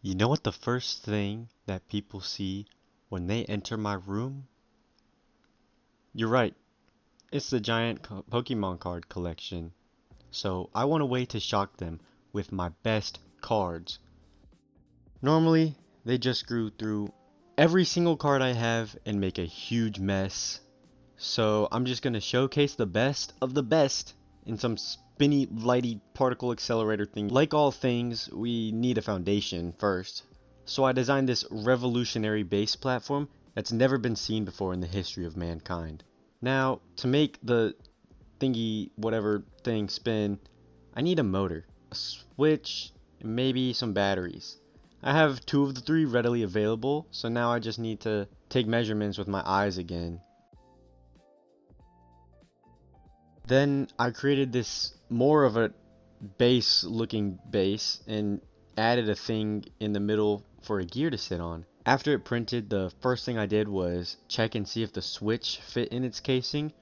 You know what the first thing that people see when they enter my room? You're right, it's the giant Pokemon card collection. So I want a way to shock them with my best cards. Normally, they just screw through every single card I have and make a huge mess. So I'm just gonna showcase the best of the best in some spinny, lighty particle accelerator thing. Like all things, we need a foundation first. So I designed this revolutionary base platform that's never been seen before in the history of mankind. Now, to make the thingy whatever thing spin, I need a motor, a switch, and maybe some batteries. I have two of the three readily available, so now I just need to take measurements with my eyes again. Then I created this more of a base looking base and added a thing in the middle for a gear to sit on. After it printed, the first thing I did was check and see if the switch fit in its casing,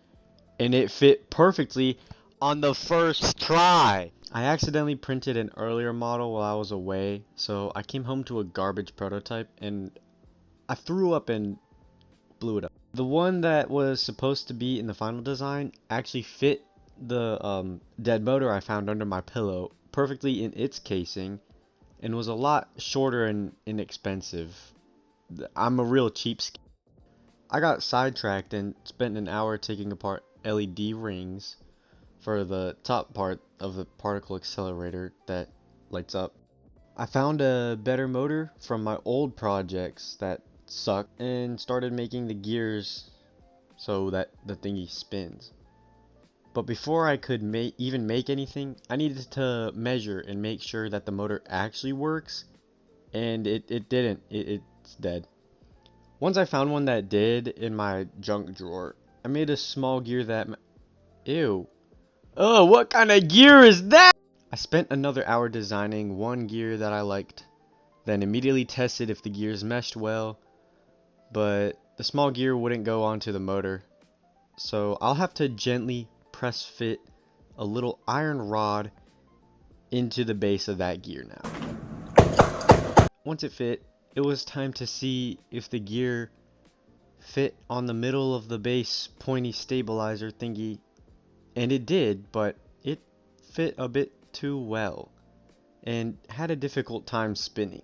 and it fit perfectly on the first try. I accidentally printed an earlier model while I was away, so I came home to a garbage prototype and I threw up and blew it up. The one that was supposed to be in the final design actually fit the dead motor I found under my pillow perfectly in its casing and was a lot shorter and inexpensive. I'm a real cheapskate. I got sidetracked and spent an hour taking apart LED rings for the top part of the particle accelerator that lights up. I found a better motor from my old projects that sucked and started making the gears so that the thingy spins. But before I could even make anything, I needed to measure and make sure that the motor actually works, and it didn't. It's dead. Once I found one that did in my junk drawer, I made a small gear that... Ew. Oh, what kind of gear is that? I spent another hour designing one gear that I liked, then immediately tested if the gears meshed well, but the small gear wouldn't go onto the motor. So I'll have to gently press fit a little iron rod into the base of that gear now. Once it fit, it was time to see if the gear fit on the middle of the base pointy stabilizer thingy, and it did, but it fit a bit too well and had a difficult time spinning.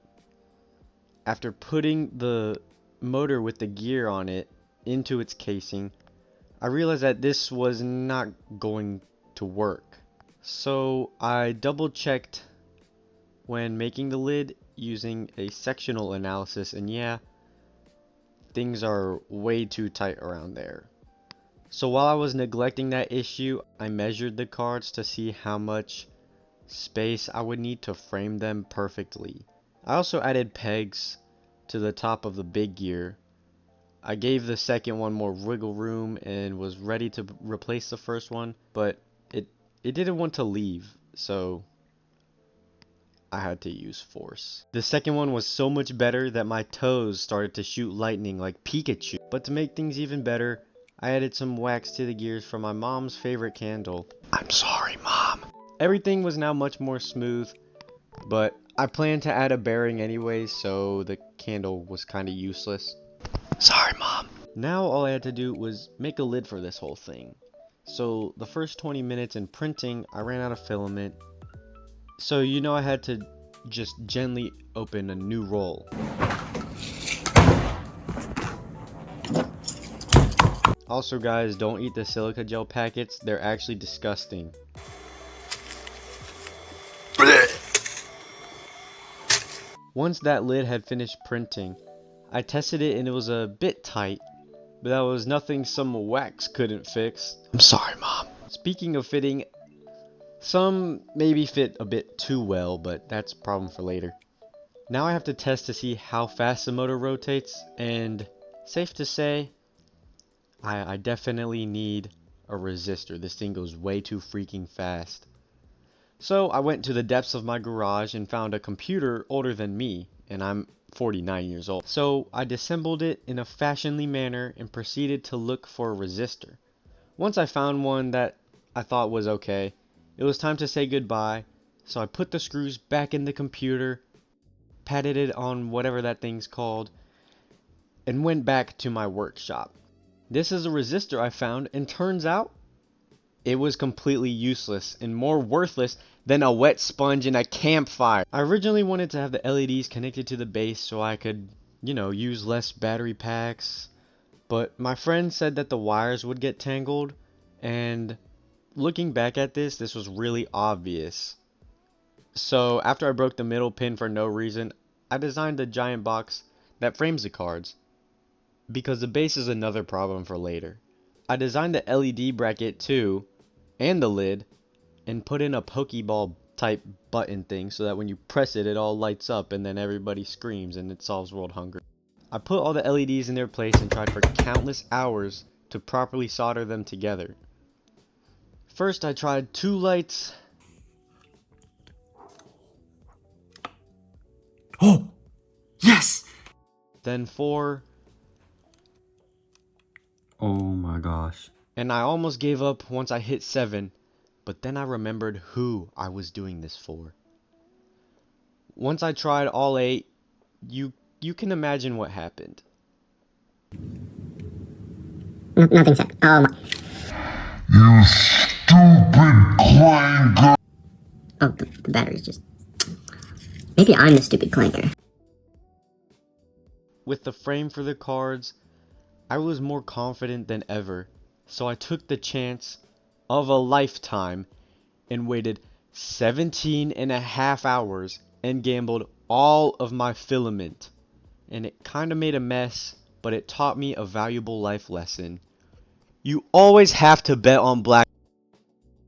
After putting the motor with the gear on it into its casing, I realized that this was not going to work. So I double checked when making the lid using a sectional analysis, and yeah, things are way too tight around there. So while I was neglecting that issue, I measured the cards to see how much space I would need to frame them perfectly. I also added pegs to the top of the big gear. I gave the second one more wiggle room and was ready to replace the first one, but it didn't want to leave, so I had to use force. The second one was so much better that my toes started to shoot lightning like Pikachu. But to make things even better, I added some wax to the gears from my mom's favorite candle. I'm sorry, Mom. Everything was now much more smooth, but I planned to add a bearing anyways, so the candle was kinda useless. Sorry, Mom. Now all I had to do was make a lid for this whole thing. So the first 20 minutes in printing, I ran out of filament. So I had to just gently open a new roll. Also guys, don't eat the silica gel packets, they're actually disgusting. Once that lid had finished printing, I tested it and it was a bit tight, but that was nothing some wax couldn't fix. I'm sorry, Mom. Speaking of fitting, some maybe fit a bit too well, but that's a problem for later. Now I have to test to see how fast the motor rotates, and safe to say, I definitely need a resistor. This thing goes way too freaking fast. So I went to the depths of my garage and found a computer older than me, and I'm 49 years old. So I disassembled it in a fashionly manner and proceeded to look for a resistor. Once I found one that I thought was okay, it was time to say goodbye, so I put the screws back in the computer patted it on whatever that thing's called, and went back to my workshop. This is a resistor I found, and turns out it was completely useless and more worthless than a wet sponge in a campfire. I originally wanted to have the LEDs connected to the base so I could, use less battery packs, but my friend said that the wires would get tangled, and looking back at this was really obvious. So after I broke the middle pin for no reason, I designed a giant box that frames the cards, because the base is another problem for later. I designed the LED bracket too, and the lid, and put in a Pokeball type button thing so that when you press it, it all lights up and then everybody screams and it solves world hunger. I put all the LEDs in their place and tried for countless hours to properly solder them together. First I tried 2 lights. Oh! Yes! Then 4. Oh my gosh. And I almost gave up once I hit 7, but then I remembered who I was doing this for. Once I tried all 8, you can imagine what happened. Nothing said. Oh my. You stupid clanker! Oh, the battery's just... Maybe I'm the stupid clanker. With the frame for the cards, I was more confident than ever, so I took the chance of a lifetime and waited 17.5 hours and gambled all of my filament. And it kinda made a mess, but it taught me a valuable life lesson. You always have to bet on black.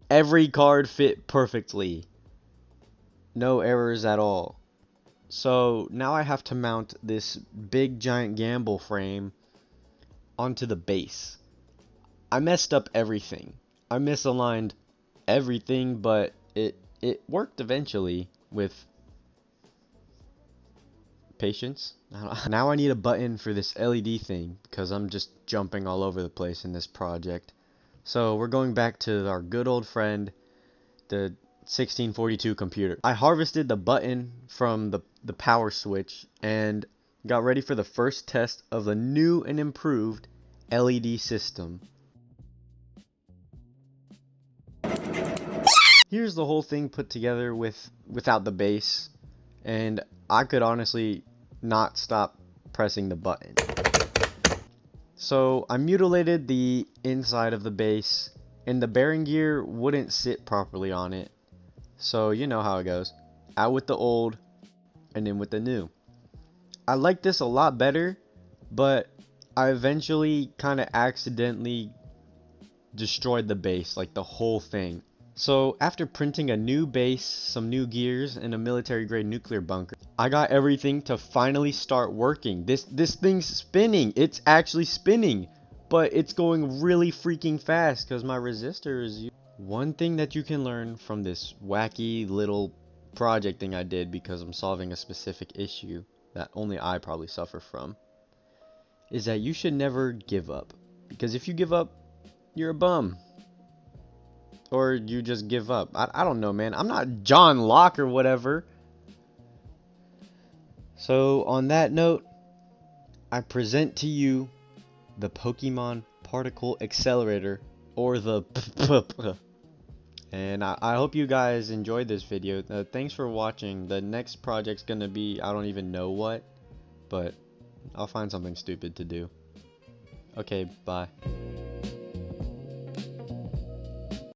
Every card fit perfectly. No errors at all. So now I have to mount this big giant gamble frame onto the base. I messed up everything. I misaligned everything, but it worked eventually with patience. Now I need a button for this LED thing because I'm just jumping all over the place in this project. So we're going back to our good old friend, the 1642 computer. I harvested the button from the power switch and got ready for the first test of the new and improved LED system. Here's the whole thing put together without the base, and I could honestly not stop pressing the button. So I mutilated the inside of the base, and the bearing gear wouldn't sit properly on it. So you know how it goes. Out with the old, and in with the new. I like this a lot better, but I eventually kind of accidentally destroyed the base, like the whole thing. So after printing a new base, some new gears, and a military grade nuclear bunker, I got everything to finally start working. This thing's spinning. It's actually spinning, but it's going really freaking fast because my resistor is... One thing that you can learn from this wacky little project thing I did, because I'm solving a specific issue that only I probably suffer from, is that you should never give up. Because if you give up, you're a bum. Or you just give up. I don't know, man. I'm not John Locke or whatever. So on that note, I present to you the Pokemon Particle Accelerator, or the and I hope you guys enjoyed this video. Thanks for watching. The next project's gonna be, I don't even know what, but I'll find something stupid to do. Okay, bye.